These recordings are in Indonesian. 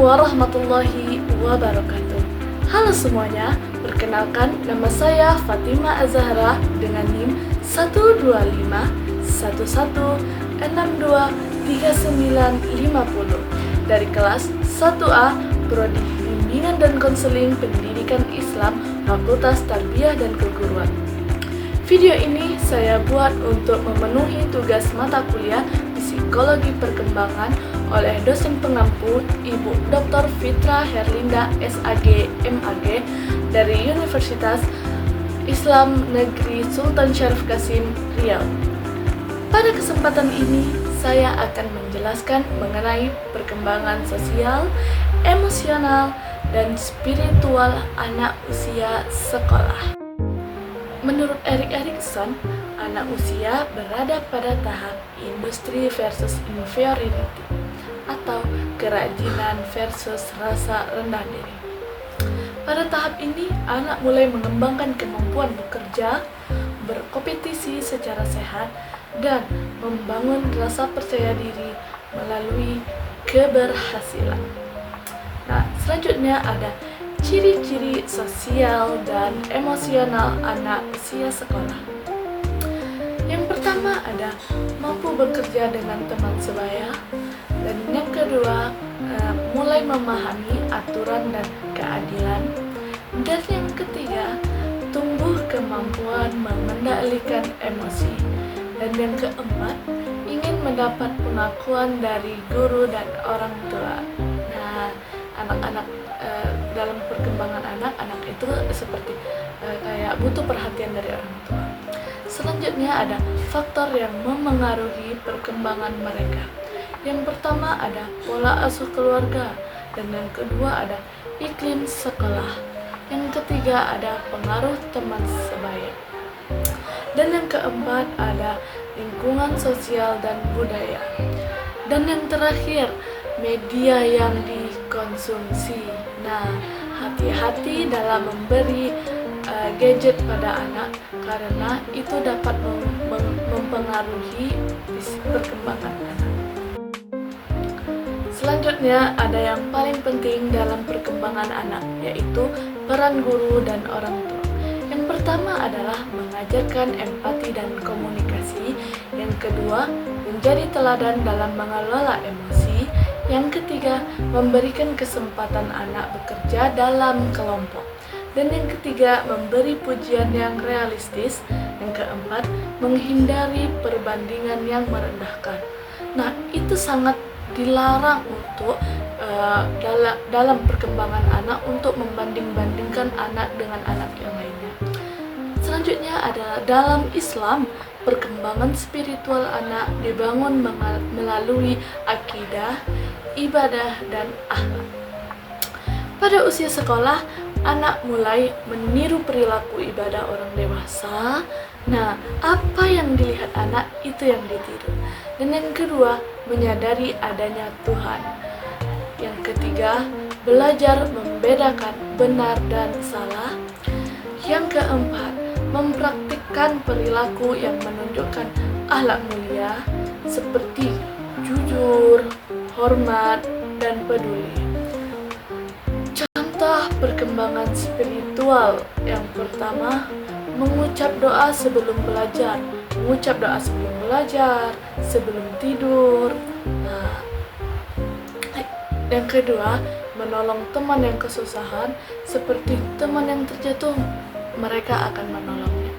warahmatullahi wabarakatuh. Halo semuanya, perkenalkan nama saya Fatima Azahra dengan NIM 12511623950 dari kelas 1A Prodi Bimbingan dan Konseling Pendidikan Islam Fakultas Tarbiyah dan Keguruan. Video ini saya buat untuk memenuhi tugas mata kuliah Psikologi Perkembangan oleh dosen pengampu Ibu Dr. Fitra Herlinda SAG MAG dari Universitas Islam Negeri Sultan Syarif Qasim Riau. Pada kesempatan ini saya akan menjelaskan mengenai perkembangan sosial, emosional, dan spiritual anak usia sekolah. Menurut Erik Erikson, anak usia berada pada tahap industri versus inferiority atau kerajinan versus rasa rendah diri. Pada tahap ini, anak mulai mengembangkan kemampuan bekerja, berkompetisi secara sehat, dan membangun rasa percaya diri melalui keberhasilan. Nah, selanjutnya ada ciri-ciri sosial dan emosional anak usia sekolah. Yang pertama ada mampu bekerja dengan teman sebaya, dan yang kedua mulai memahami aturan dan keadilan, dan yang ketiga tumbuh kemampuan mengendalikan emosi, dan yang keempat ingin mendapat pengakuan dari guru dan orang tua. Nah, anak-anak dalam perkembangan anak itu seperti kayak butuh perhatian dari orang tua. Selanjutnya ada faktor yang memengaruhi perkembangan mereka. Yang pertama ada pola asuh keluarga, dan yang kedua ada iklim sekolah. Yang ketiga ada pengaruh teman sebaya. Dan yang keempat ada lingkungan sosial dan budaya. Dan yang terakhir, media yang dikonsumsi. Nah, hati-hati dalam memberi gadget pada anak karena itu dapat mempengaruhi perkembangan anak. Selanjutnya ada yang paling penting dalam perkembangan anak, yaitu peran guru dan orang tua. Yang pertama adalah mengajarkan empati dan komunikasi. Yang kedua, menjadi teladan dalam mengelola emosi. Yang ketiga, memberikan kesempatan anak bekerja dalam kelompok. Dan yang ketiga, memberi pujian yang realistis. Yang keempat, menghindari perbandingan yang merendahkan. Nah, itu sangat dilarang untuk dalam perkembangan anak untuk membanding-bandingkan anak dengan anak yang lainnya. Selanjutnya adalah dalam Islam, perkembangan spiritual anak dibangun melalui akidah, ibadah, dan akhlak. Pada usia sekolah, anak mulai meniru perilaku ibadah orang dewasa. Nah, apa yang dilihat anak itu yang ditiru. Dan yang kedua, menyadari adanya Tuhan. Yang ketiga, belajar membedakan benar dan salah. Yang keempat, mempraktikkan perilaku yang menunjukkan akhlak mulia seperti jujur, hormat, dan peduli. Contoh perkembangan spiritual yang pertama, mengucap doa sebelum belajar, sebelum tidur. Nah, yang kedua, menolong teman yang kesusahan, seperti teman yang terjatuh, mereka akan menolongnya.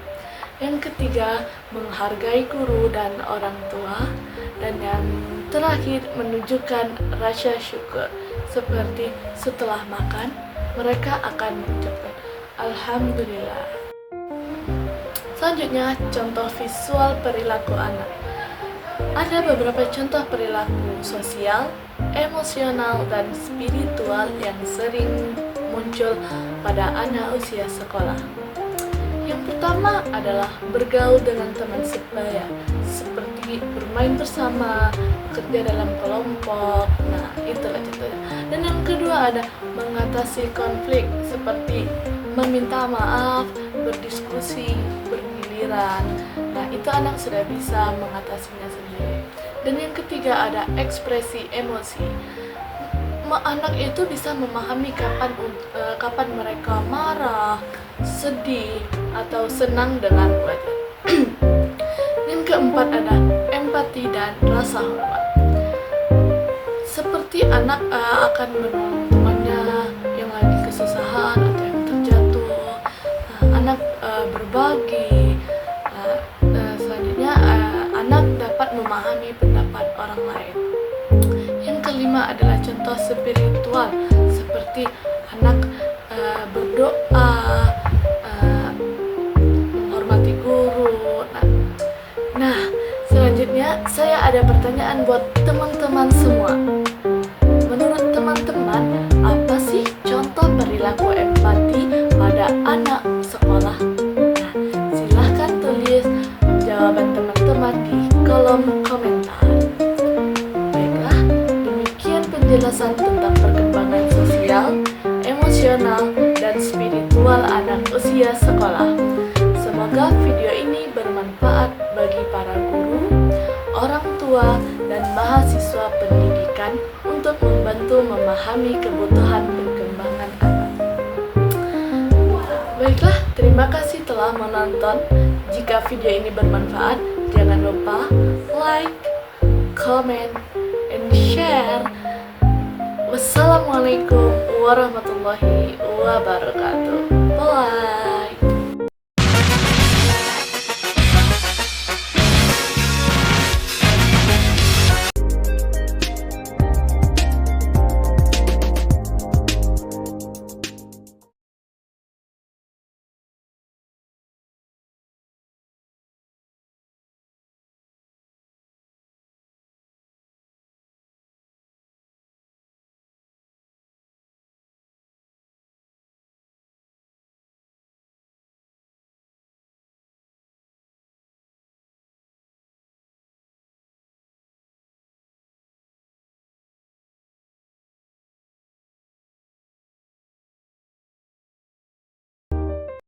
Yang ketiga, menghargai guru dan orang tua. Dan yang terakhir, menunjukkan rasa syukur, seperti setelah makan, mereka akan mengucapkan Alhamdulillah. Selanjutnya, contoh visual perilaku anak. Ada beberapa contoh perilaku sosial, emosional, dan spiritual yang sering muncul pada anak usia sekolah. Yang pertama adalah bergaul dengan teman sebaya, seperti bermain bersama, bekerja dalam kelompok. Nah, itulah contohnya. Dan yang kedua ada mengatasi konflik, seperti meminta maaf, berdiskusi, bergiliran. Nah, itu anak sudah bisa mengatasinya sendiri. Dan yang ketiga ada ekspresi emosi. anak itu bisa memahami kapan mereka marah, sedih, atau senang dengan wajar. Yang keempat ada empati dan rasa hormat. Seperti anak akan menolong temannya yang lagi kesusahan atau yang terjatuh. Anak berbagi. Selanjutnya anak dapat memahami pendapat orang lain. Yang kelima adalah contoh spiritual, seperti anak berdoa, menghormati guru. Nah, selanjutnya saya ada pertanyaan buat teman-teman semua. Menurut teman-teman, apa sih contoh perilaku empati pada anak sekolah? Nah, silahkan tulis jawaban teman-teman di kolom komentar. Baiklah, demikian penjelasan tentang perkembangan sosial, emosional, dan spiritual anak usia sekolah. Semoga video ini bermanfaat bagi para guru, orang tua, dan mahasiswa pendidikan untuk membantu memahami kebutuhan perkembangan anak. Baiklah, terima kasih telah menonton. Jika video ini bermanfaat, jangan lupa like, comment, and share. Wassalamualaikum warahmatullahi wabarakatuh. Bye.